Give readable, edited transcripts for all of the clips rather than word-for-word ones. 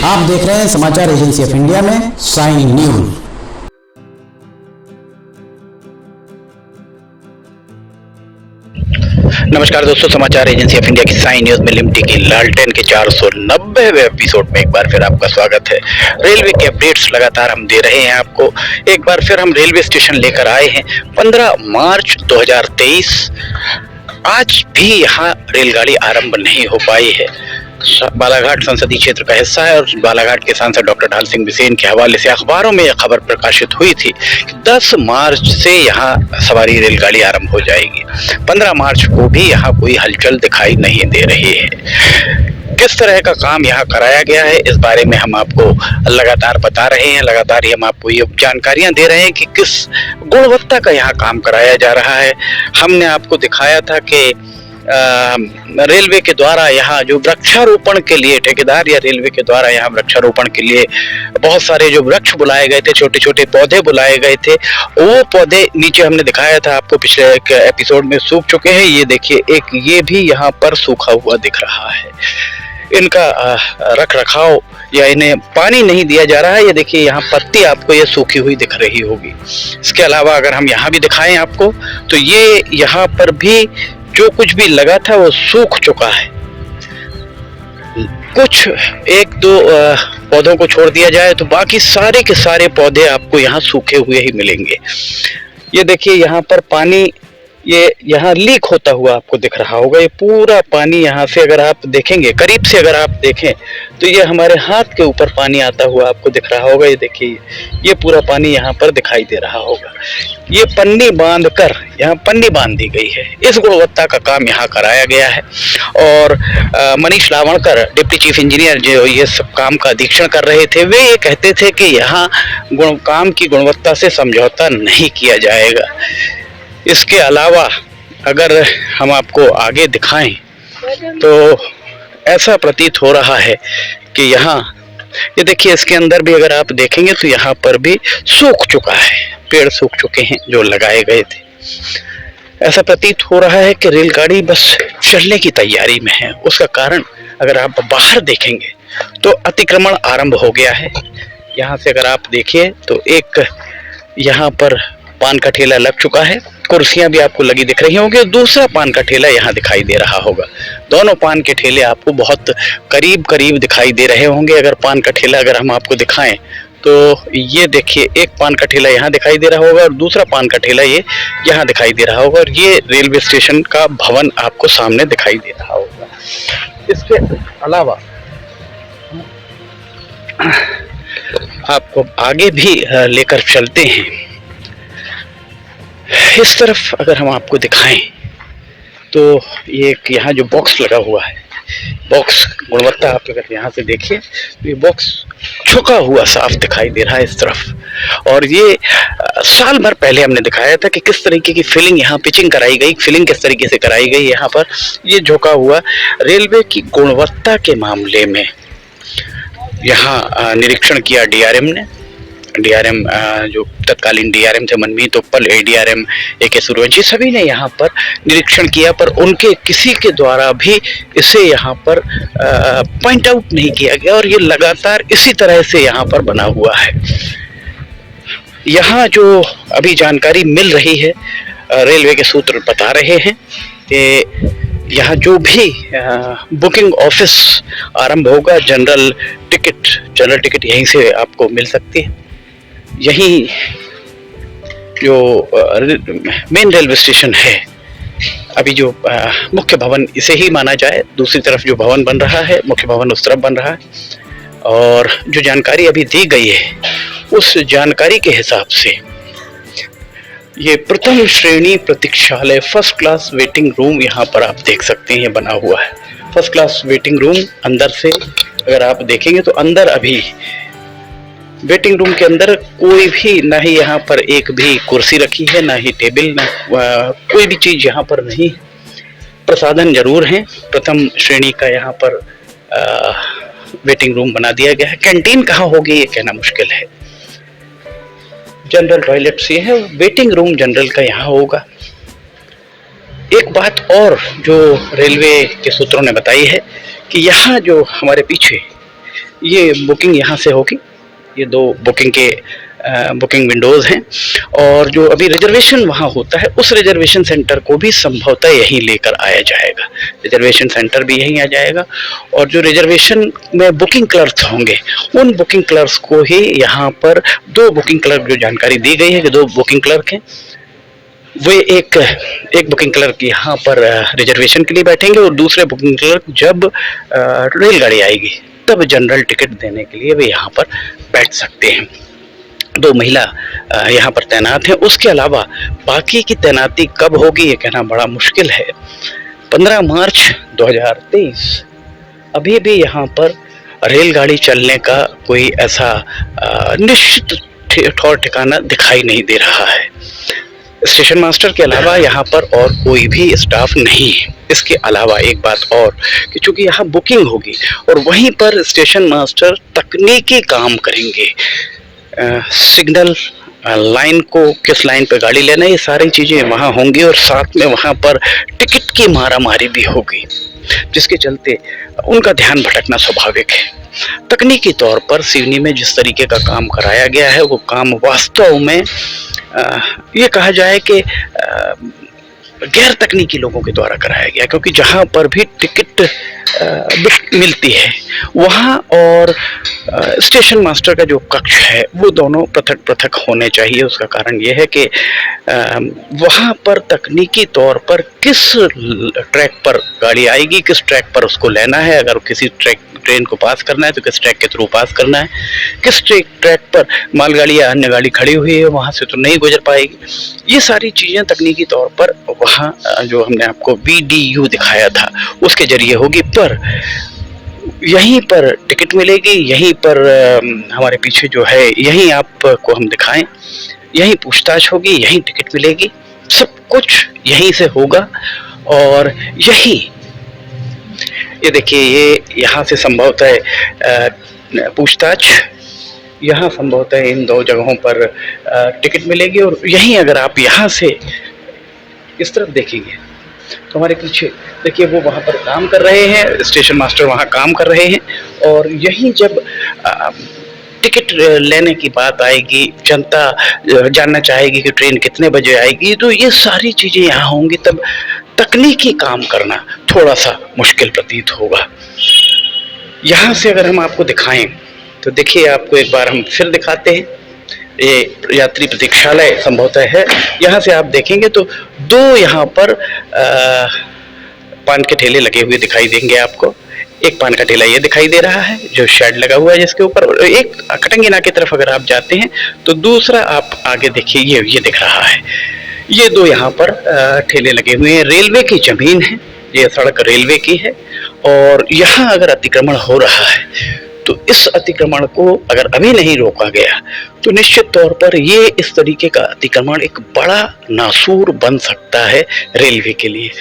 आप देख रहे हैं समाचार एजेंसी ऑफ इंडिया में साइन न्यूज। नमस्कार दोस्तों, समाचार एजेंसी ऑफ इंडिया की साइन न्यूज में लिमटी की लालटेन के 490वें एपिसोड में एक बार फिर आपका स्वागत है। रेलवे के अपडेट्स लगातार हम दे रहे हैं आपको। एक बार फिर हम रेलवे स्टेशन लेकर आए हैं 15 मार्च 2023। आज भी यहाँ रेलगाड़ी आरंभ नहीं हो पाई है। बालाघाट संसदीय क्षेत्र का हिस्सा है और बालाघाट के सांसद डॉक्टर ढाल सिंह बिसेन के हवाले से अखबारों में यह खबर प्रकाशित हुई थी कि 10 मार्च से यहाँ सवारी रेलगाड़ी आरंभ हो जाएगी। 15 मार्च को भी यहाँ कोई हलचल दिखाई नहीं दे रही है। किस तरह का काम यहाँ कराया गया है, इस बारे में हम आपको लगातार बता रहे हैं। लगातार ही हम आपको ये जानकारियां दे रहे हैं कि किस गुणवत्ता का यहाँ काम कराया जा रहा है। हमने आपको दिखाया था कि रेलवे के द्वारा यहाँ जो वृक्षारोपण के लिए ठेकेदार या रेलवे के द्वारा यहाँ वृक्षारोपण के लिए बहुत सारे जो वृक्ष बुलाए गए थे, छोटे छोटे पौधे बुलाए गए थे, वो पौधे नीचे हमने दिखाया था आपको पिछले एक एपिसोड में सूख चुके हैं। ये देखिए, एक ये भी यहाँ पर सूखा हुआ दिख रहा है। इनका रख रखाव या इन्हें पानी नहीं दिया जा रहा है। ये देखिए, यहाँ पत्ती आपको ये सूखी हुई दिख रही होगी। इसके अलावा अगर हम यहाँ भी दिखाएं आपको, तो ये यहाँ पर भी जो कुछ भी लगा था वो सूख चुका है। कुछ एक दो पौधों को छोड़ दिया जाए तो बाकी सारे के सारे पौधे आपको यहाँ सूखे हुए ही मिलेंगे। ये देखिए, यहाँ पर पानी ये यहाँ लीक होता हुआ आपको दिख रहा होगा। ये पूरा पानी यहाँ से अगर आप देखेंगे, करीब से अगर आप देखें, तो ये हमारे हाथ के ऊपर पानी आता हुआ आपको दिख रहा होगा। ये देखिए, ये पूरा पानी यहाँ पर दिखाई दे रहा होगा। ये पन्नी बांध कर यहाँ पन्नी बांध दी गई है। इस गुणवत्ता का काम यहाँ कराया गया है। और मनीष लावणकर डिप्टी चीफ इंजीनियर जो ये सब काम का अधीक्षण कर रहे थे, वे ये कहते थे कि यहाँ काम की गुणवत्ता से समझौता नहीं किया जाएगा। इसके अलावा अगर हम आपको आगे दिखाएं तो ऐसा प्रतीत हो रहा है कि यहाँ ये देखिए, इसके अंदर भी अगर आप देखेंगे तो यहाँ पर भी सूख चुका है, पेड़ सूख चुके हैं जो लगाए गए थे। ऐसा प्रतीत हो रहा है कि रेलगाड़ी बस चलने की तैयारी में है। उसका कारण अगर आप बाहर देखेंगे तो अतिक्रमण आरंभ हो गया है। यहाँ से अगर आप देखिए तो एक यहाँ पर पान का ठेला लग चुका है, कुर्सियां भी आपको लगी दिख रही होंगी। दूसरा पान का ठेला यहाँ दिखाई दे रहा होगा। दोनों पान के ठेले आपको बहुत करीब करीब दिखाई दे रहे होंगे। अगर पान का ठेला अगर हम आपको दिखाएं तो ये देखिए, एक पान का ठेला यहाँ दिखाई दे रहा होगा और दूसरा पान का ठेला ये यहाँ दिखाई दे रहा होगा। और ये रेलवे स्टेशन का भवन आपको सामने दिखाई दे रहा होगा। इसके अलावा आपको आगे भी लेकर चलते हैं। इस तरफ अगर हम आपको दिखाएं तो ये एक यहाँ जो बॉक्स लगा हुआ है, बॉक्स गुणवत्ता आप अगर यहाँ से देखिए तो ये बॉक्स झुका हुआ साफ दिखाई दे रहा है इस तरफ। और ये साल भर पहले हमने दिखाया था कि किस तरीके की फिलिंग यहाँ पिचिंग कराई गई, फिलिंग किस तरीके से कराई गई। यहाँ पर ये झुका हुआ रेलवे की गुणवत्ता के मामले में यहाँ निरीक्षण किया डीआरएम ने। डीआरएम जो तत्कालीन डीआरएम थे मनमीत उत्पल, एडीआरएम AK सूर्यवंशी, सभी ने यहाँ पर निरीक्षण किया, पर उनके किसी के द्वारा भी इसे यहाँ पर पॉइंट आउट नहीं किया गया और ये लगातार इसी तरह से यहाँ पर बना हुआ है। यहाँ जो अभी जानकारी मिल रही है, रेलवे के सूत्र बता रहे हैं कि यहाँ जो भी बुकिंग ऑफिस आरंभ होगा, जनरल टिकट यहीं से आपको मिल सकती है। यही जो मेन रेलवे स्टेशन है, अभी जो मुख्य भवन इसे ही माना जाए, दूसरी तरफ जो भवन बन रहा है, मुख्य भवन उस तरफ बन रहा है। और जो जानकारी अभी दी गई है उस जानकारी के हिसाब से ये प्रथम श्रेणी प्रतीक्षालय, फर्स्ट क्लास वेटिंग रूम यहाँ पर आप देख सकते हैं बना हुआ है। फर्स्ट क्लास वेटिंग रूम अंदर से अगर आप देखेंगे तो अंदर अभी वेटिंग रूम के अंदर कोई भी ना ही यहाँ पर एक भी कुर्सी रखी है, ना ही टेबल, ना कोई भी चीज यहाँ पर नहीं। प्रसाधन जरूर है, प्रथम श्रेणी का यहाँ पर वेटिंग रूम बना दिया गया है। कैंटीन कहाँ होगी ये कहना मुश्किल है। जनरल टॉयलेट से है, वेटिंग रूम जनरल का यहाँ होगा। एक बात और जो रेलवे के सूत्रों ने बताई है कि यहाँ जो हमारे पीछे ये बुकिंग यहाँ से होगी, ये दो बुकिंग के बुकिंग विंडोज़ हैं, और जो अभी रिजर्वेशन वहाँ होता है उस रिजर्वेशन सेंटर को भी संभवतः यहीं लेकर आया जाएगा। रिजर्वेशन सेंटर भी यहीं आ जाएगा, और जो रिजर्वेशन में बुकिंग क्लर्क्स होंगे उन बुकिंग क्लर्क्स को ही यहाँ पर दो बुकिंग क्लर्क, जो जानकारी दी गई है कि दो बुकिंग क्लर्क हैं, वे एक बुकिंग क्लर्क यहाँ पर रिजर्वेशन के लिए बैठेंगे, और दूसरे बुकिंग क्लर्क जब रेलगाड़ी आएगी तब जनरल टिकट देने के लिए वे यहाँ पर बैठ सकते हैं। दो महिला यहाँ पर तैनात हैं। उसके अलावा बाकी की तैनाती कब होगी ये कहना बड़ा मुश्किल है। 15 मार्च 2023 अभी भी यहाँ पर रेलगाड़ी चलने का कोई ऐसा निश्चित ठौर ठिकाना दिखाई नहीं दे रहा है। स्टेशन मास्टर के अलावा यहाँ पर और कोई भी स्टाफ नहीं है। इसके अलावा एक बात और कि चूंकि यहाँ बुकिंग होगी और वहीं पर स्टेशन मास्टर तकनीकी काम करेंगे, सिग्नल लाइन को किस लाइन पे गाड़ी लेना, ये सारी चीज़ें वहाँ होंगी, और साथ में वहाँ पर टिकट की मारामारी भी होगी, जिसके चलते उनका ध्यान भटकना स्वाभाविक है। तकनीकी तौर पर सिवनी में जिस तरीके का काम कराया गया है वो काम वास्तव में ये कहा जाए कि गैर तकनीकी लोगों के द्वारा कराया गया, क्योंकि जहाँ पर भी टिकट मिलती है वहाँ और स्टेशन मास्टर का जो कक्ष है वो दोनों पृथक पृथक होने चाहिए। उसका कारण ये है कि वहाँ पर तकनीकी तौर पर किस ट्रैक पर गाड़ी आएगी, किस ट्रैक पर उसको लेना है, अगर किसी ट्रेन को पास करना है तो किस ट्रैक के थ्रू पास करना है, किस ट्रैक पर मालगाड़ी या अन्य गाड़ी खड़ी हुई है वहाँ से तो नहीं गुजर पाएगी। ये सारी चीज़ें तकनीकी तौर पर वहाँ जो हमने आपको VDU दिखाया था उसके जरिए होगी, पर यहीं पर टिकट मिलेगी, यहीं पर हमारे पीछे जो है यहीं आपको हम दिखाएं, यहीं पूछताछ होगी, यहीं टिकट मिलेगी, सब कुछ यहीं से होगा। और यही ये देखिए, ये यहाँ से संभवतः पूछताछ, यहाँ संभवतः इन दो जगहों पर टिकट मिलेगी, और यहीं अगर आप यहाँ से इस तरफ देखेंगे तो हमारे पीछे देखिए वो वहाँ पर काम कर रहे हैं, स्टेशन मास्टर वहाँ काम कर रहे हैं, और यहीं जब टिकट लेने की बात आएगी, जनता जानना चाहेगी कि ट्रेन कितने बजे आएगी, तो ये सारी चीज़ें यहाँ होंगी, तब तकनीकी काम करना थोड़ा सा मुश्किल प्रतीत होगा। यहाँ से अगर हम आपको दिखाएं तो देखिए, आपको एक बार हम फिर दिखाते हैं, ये यात्री प्रतीक्षालय संभवतः है। यहाँ से आप देखेंगे तो दो यहाँ पर पान के ठेले लगे हुए दिखाई देंगे आपको। एक पान का ठेला ये दिखाई दे रहा है जो शेड लगा हुआ है जिसके ऊपर, एक कटंगीना की तरफ अगर आप जाते हैं तो दूसरा आप आगे देखिए ये दिख रहा है। ये दो यहाँ पर ठेले लगे हुए हैं। रेलवे की जमीन है, ये सड़क रेलवे की है, और यहाँ अगर अतिक्रमण हो रहा है तो इस अतिक्रमण को अगर अभी नहीं रोका गया तो निश्चित तौर पर ये इस तरीके का अतिक्रमण एक बड़ा नासूर बन सकता है रेलवे के लिए।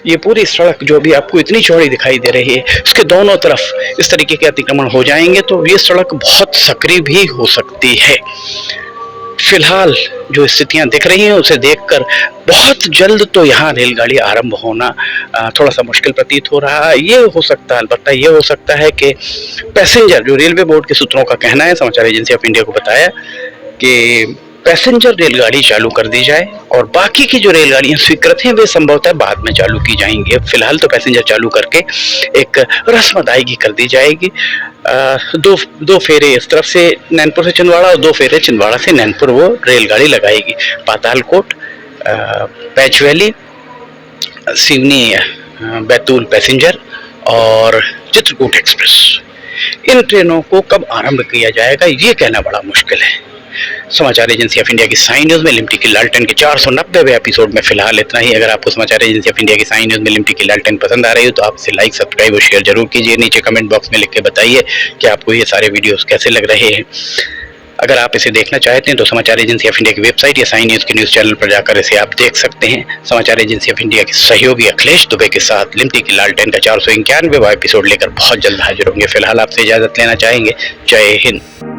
ये पूरी सड़क जो अभी आपको इतनी चौड़ी दिखाई दे रही है, इसके दोनों तरफ इस तरीके के अतिक्रमण हो जाएंगे तो ये सड़क बहुत सक्रिय भी हो सकती है। फिलहाल जो स्थितियां दिख रही हैं उसे देखकर बहुत जल्द तो यहाँ रेलगाड़ी आरंभ होना थोड़ा सा मुश्किल प्रतीत हो रहा है। ये हो सकता है, अलबत्ता ये हो सकता है कि पैसेंजर, जो रेलवे बोर्ड के सूत्रों का कहना है, समाचार एजेंसी ऑफ इंडिया को बताया कि पैसेंजर रेलगाड़ी चालू कर दी जाए और बाकी की जो रेलगाड़ियां स्वीकृत हैं वे संभवतः बाद में चालू की जाएंगी। फिलहाल तो पैसेंजर चालू करके एक रस्म अदायगी कर दी जाएगी। दो फेरे इस तरफ से नैनपुर से छिंदवाड़ा और दो फेरे छिंदवाड़ा से नैनपुर वो रेलगाड़ी लगाएगी। Patalkot, patch valley, Seoni Betul passenger और चित्रकूट एक्सप्रेस, इन ट्रेनों को कब आरंभ किया जाएगा ये कहना बड़ा मुश्किल है। समाचार एजेंसी ऑफ इंडिया की साई न्यूज में लिमटी की लालटेन के 490वें एपिसोड में फिलहाल इतना ही। अगर आपको समाचार एजेंसी ऑफ इंडिया की साई न्यूज में लिमटी की लालटेन पसंद आ रही हो तो आप इसे लाइक, सब्सक्राइब और शेयर जरूर कीजिए। नीचे कमेंट बॉक्स में लिख के बताइए कि आपको ये सारे वीडियोस कैसे लग रहे हैं। अगर आप इसे देखना चाहते हैं तो समाचार एजेंसी ऑफ इंडिया की वेबसाइट या साई न्यूज के न्यूज चैनल पर जाकर इसे आप देख सकते हैं। समाचार एजेंसी ऑफ इंडिया के सहयोगी अखिलेश दुबे के साथ लिमटी की लालटेन का 491वां एपिसोड लेकर बहुत जल्द हाजिर होंगे। फिलहाल आपसे इजाजत लेना चाहेंगे। जय हिंद।